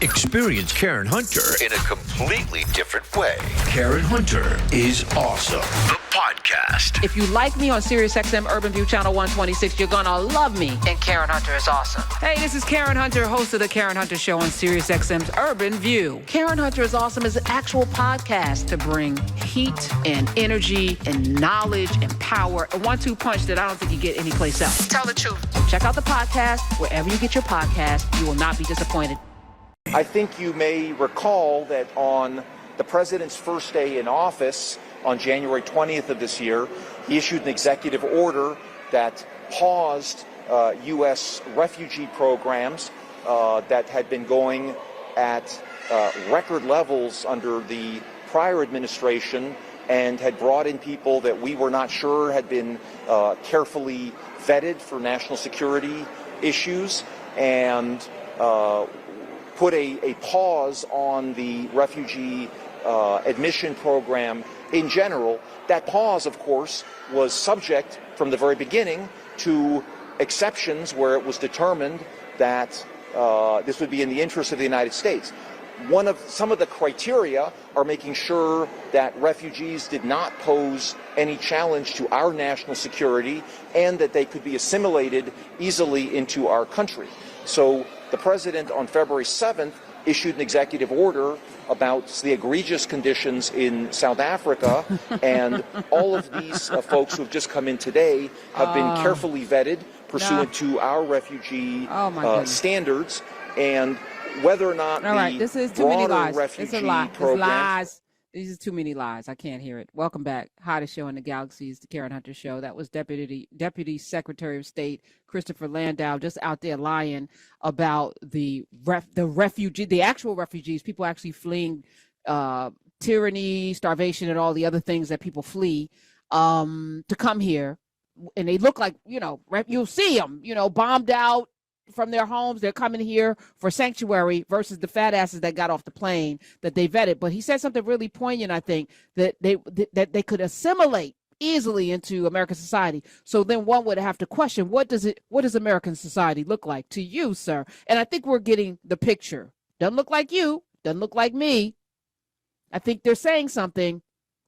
Experience Karen Hunter in a completely different way. Karen Hunter is awesome. The podcast. If you like me on SiriusXM Urban View Channel 126, you're gonna love me. And Karen Hunter is awesome. Hey, this is Karen Hunter, host of the Karen Hunter Show on SiriusXM's Urban View. Karen Hunter is awesome is an actual podcast to bring heat and energy and knowledge and power. A 1-2 punch that I don't think you get anyplace else. Tell the truth. Check out the podcast wherever you get your podcast. You will not be disappointed. I think you may recall that on the president's first day in office, on January 20th of this year, he issued an executive order that paused U.S. refugee programs that had been going at record levels under the prior administration and had brought in people that we were not sure had been carefully vetted for national security issues, and put a pause on the refugee admission program in general. That pause, of course, was subject from the very beginning to exceptions where it was determined that this would be in the interest of the United States. Some of the criteria are making sure that refugees did not pose any challenge to our national security and that they could be assimilated easily into our country. So the president on February 7th issued an executive order about the egregious conditions in South Africa, and all of these folks who have just come in today have been carefully vetted pursuant to our refugee standards, and whether or not this is too many lies. It's a lie. It's lies. These are too many lies. I can't hear it. Welcome back. Hottest show in the galaxy is the Karen Hunter Show. That was Deputy Secretary of State Christopher Landau just out there lying about the actual refugees, people actually fleeing tyranny, starvation, and all the other things that people flee to come here. And they look like, you'll see them, bombed out from their homes. They're coming here for sanctuary versus the fat asses that got off the plane that they vetted. But he said something really poignant, I think, that they could assimilate easily into American society. So then one would have to question, what does American society look like to you, sir? And I think we're getting the picture. Doesn't look like you, doesn't look like me. I think they're saying something.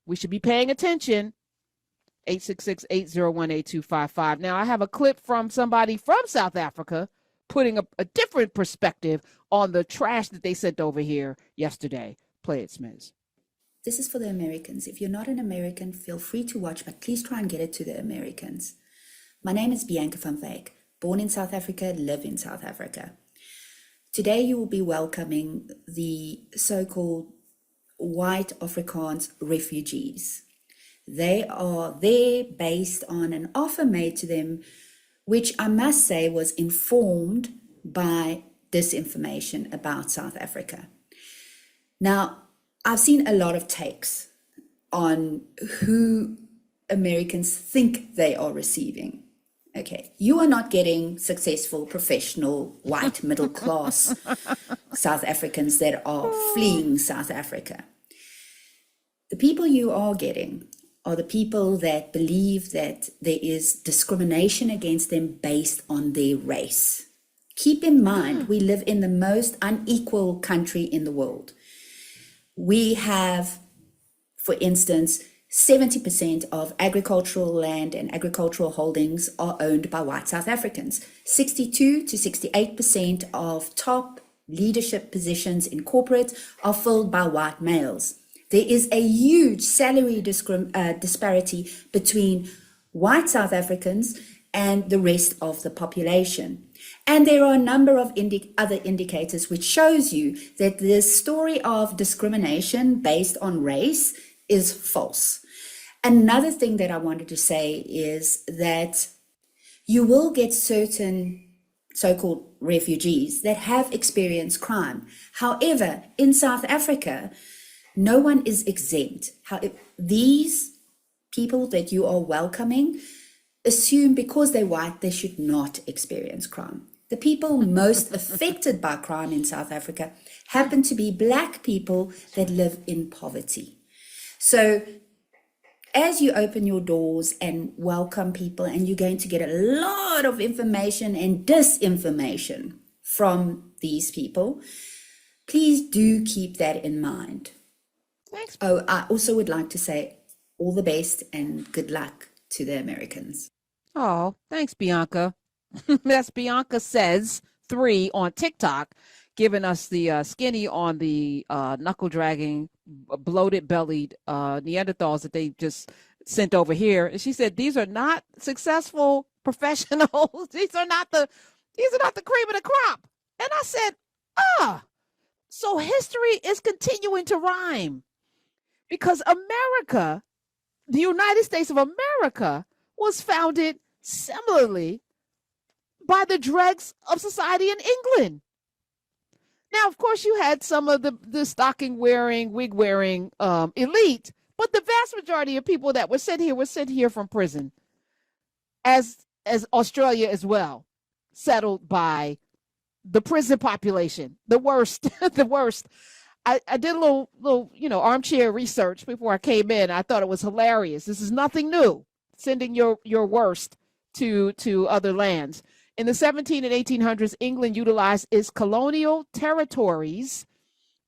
We should be paying attention. 866-801-8255. Now, I have a clip from somebody from South Africa putting a different perspective on the trash that they sent over here yesterday. Play it, Smiz. This is for the Americans. If you're not an American, feel free to watch, but please try and get it to the Americans. My name is Bianca van Wyk, born in South Africa, live in South Africa. Today you will be welcoming the so-called white Afrikaans refugees. They are there based on an offer made to them, which I must say was informed by disinformation about South Africa. Now, I've seen a lot of takes on who Americans think they are receiving. Okay, you are not getting successful, professional, white, middle class South Africans that are fleeing South Africa. The people you are getting are the people that believe that there is discrimination against them based on their race. Keep in mind, we live in the most unequal country in the world. We have, for instance, 70% of agricultural land and agricultural holdings are owned by white South Africans. 62 to 68% of top leadership positions in corporate are filled by white males. There is a huge salary disparity between white South Africans and the rest of the population. And there are a number of other indicators which shows you that this story of discrimination based on race is false. Another thing that I wanted to say is that you will get certain so-called refugees that have experienced crime. However, in South Africa, no one is exempt. These people that you are welcoming assume because they're white, they should not experience crime. The people most affected by crime in South Africa happen to be Black people that live in poverty. So as you open your doors and welcome people, and you're going to get a lot of information and disinformation from these people, Please do keep that in mind. Thanks. Oh, I also would like to say all the best and good luck to the Americans. Oh, thanks, Bianca. That's Bianca Says 3 on TikTok, giving us the skinny on the knuckle dragging, bloated bellied Neanderthals that they just sent over here. And she said, these are not successful professionals. These are not the cream of the crop. And I said, so history is continuing to rhyme because America, the United States of America, was founded similarly by the dregs of society in England. Now, of course, you had some of the stocking wearing, wig wearing elite, but the vast majority of people that were sent here from prison, as Australia as well, settled by the prison population, the worst, the worst. I did a little, armchair research before I came in. I thought it was hilarious. This is nothing new. Sending your worst to other lands. In the 17 and 1800s, England utilized its colonial territories,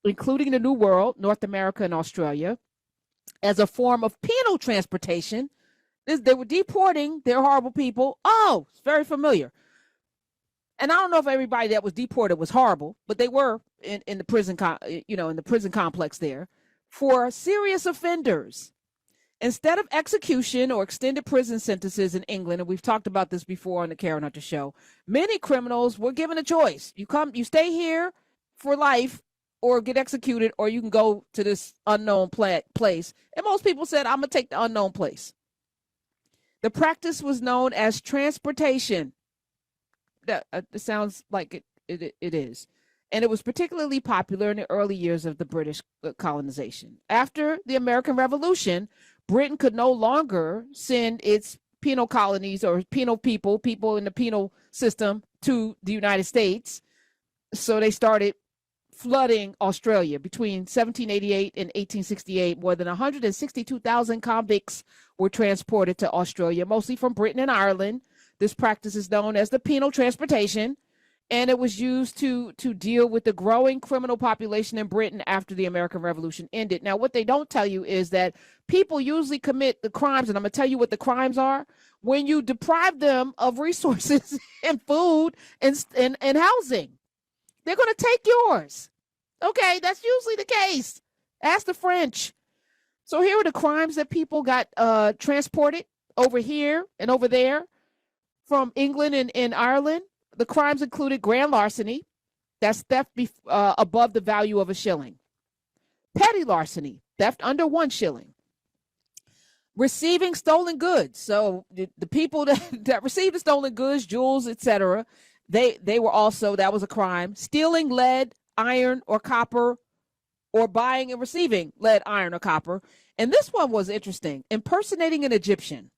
including the New World, North America, and Australia, as a form of penal transportation. They were deporting their horrible people. Oh, it's very familiar. And I don't know if everybody that was deported was horrible, but they were in the prison, in the prison complex there for serious offenders. Instead of execution or extended prison sentences in England, and we've talked about this before on the Karen Hunter Show, many criminals were given a choice. You stay here for life or get executed, or you can go to this unknown place. And most people said, I'm going to take the unknown place. The practice was known as transportation. That it sounds like it is. And it was particularly popular in the early years of the British colonization. After the American Revolution, Britain could no longer send its penal colonies or penal people in the penal system to the United States. So they started flooding Australia. Between 1788 and 1868, more than 162,000 convicts were transported to Australia, mostly from Britain and Ireland. This practice is known as the penal transportation, and it was used to deal with the growing criminal population in Britain after the American Revolution ended. Now, what they don't tell you is that people usually commit the crimes, and I'm going to tell you what the crimes are, when you deprive them of resources and food and housing. They're going to take yours. Okay, that's usually the case. Ask the French. So here are the crimes that people got transported over here and over there from England and Ireland. The crimes included grand larceny, that's theft above the value of a shilling. Petty larceny, theft under 1 shilling. Receiving stolen goods. So the people that received the stolen goods, jewels, etc., they were also, that was a crime. Stealing lead, iron, or copper, or buying and receiving lead, iron, or copper. And this one was interesting. Impersonating an Egyptian.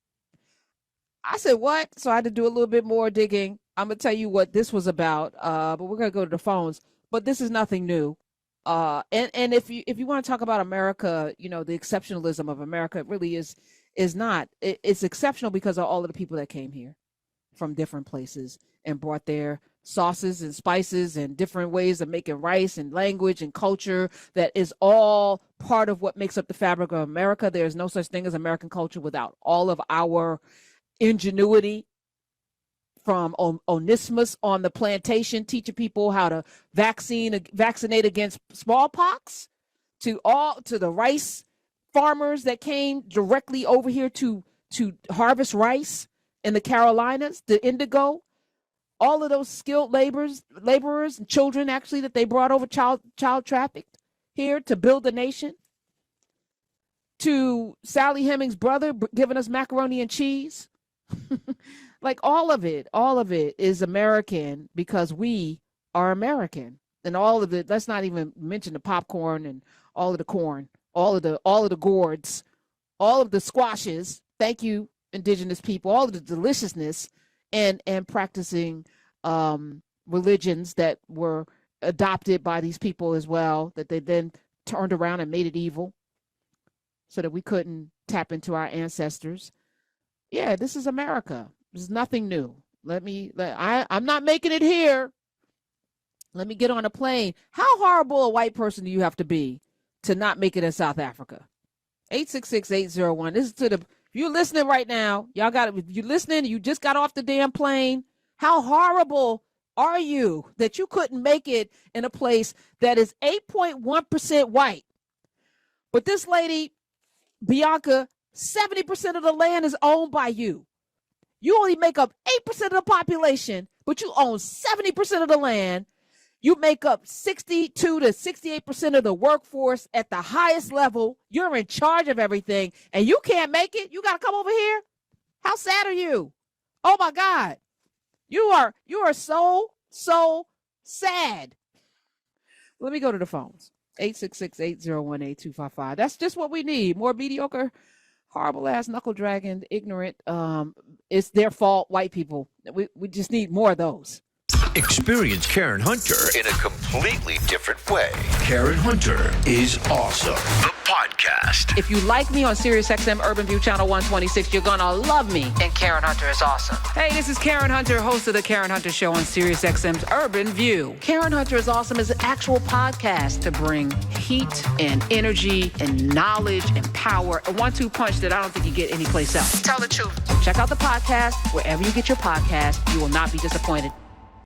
I said, what? So I had to do a little bit more digging. I'm going to tell you what this was about, but we're going to go to the phones. But this is nothing new. And if you want to talk about America, the exceptionalism of America, it really is not. It's exceptional because of all of the people that came here from different places and brought their sauces and spices and different ways of making rice and language and culture that is all part of what makes up the fabric of America. There's no such thing as American culture without all of our ingenuity, from Onesimus on the plantation teaching people how to vaccinate against smallpox, to the rice farmers that came directly over here to harvest rice in the Carolinas, the indigo, all of those skilled laborers and children actually that they brought over child trafficked here to build the nation, to Sally Hemings' brother giving us macaroni and cheese. Like all of it is American because we are American. And all of it, let's not even mention the popcorn and all of the corn, all of the gourds, all of the squashes. Thank you, indigenous people, all of the deliciousness and practicing religions that were adopted by these people as well, that they then turned around and made it evil so that we couldn't tap into our ancestors. Yeah, this is America. There's nothing new. I'm not making it here. Let me get on a plane. How horrible a white person do you have to be to not make it in South Africa? 866-801. This is to the, if you're listening right now, y'all got it. If you're listening, you just got off the damn plane. How horrible are you that you couldn't make it in a place that is 8.1% white? But this lady, Bianca, 70% of the land is owned by you. You only make up 8% of the population, but you own 70% of the land. You make up 62 to 68% of the workforce at the highest level. You're in charge of everything, and you can't make it. You got to come over here. How sad are you? Oh my God. You are so sad. Let me go to the phones. 866-801-8255. That's just what we need. More mediocre, horrible ass, knuckle dragging, ignorant. It's their fault, white people. We just need more of those. Experience Karen Hunter in a completely different way. Karen Hunter is awesome. The podcast. If you like me on SiriusXM Urban View Channel 126, you're going to love me. And Karen Hunter is awesome. Hey, this is Karen Hunter, host of the Karen Hunter Show on SiriusXM's Urban View. Karen Hunter is awesome is an actual podcast to bring heat and energy and knowledge and power. A 1-2 punch that I don't think you get anyplace else. Tell the truth. Check out the podcast wherever you get your podcast. You will not be disappointed.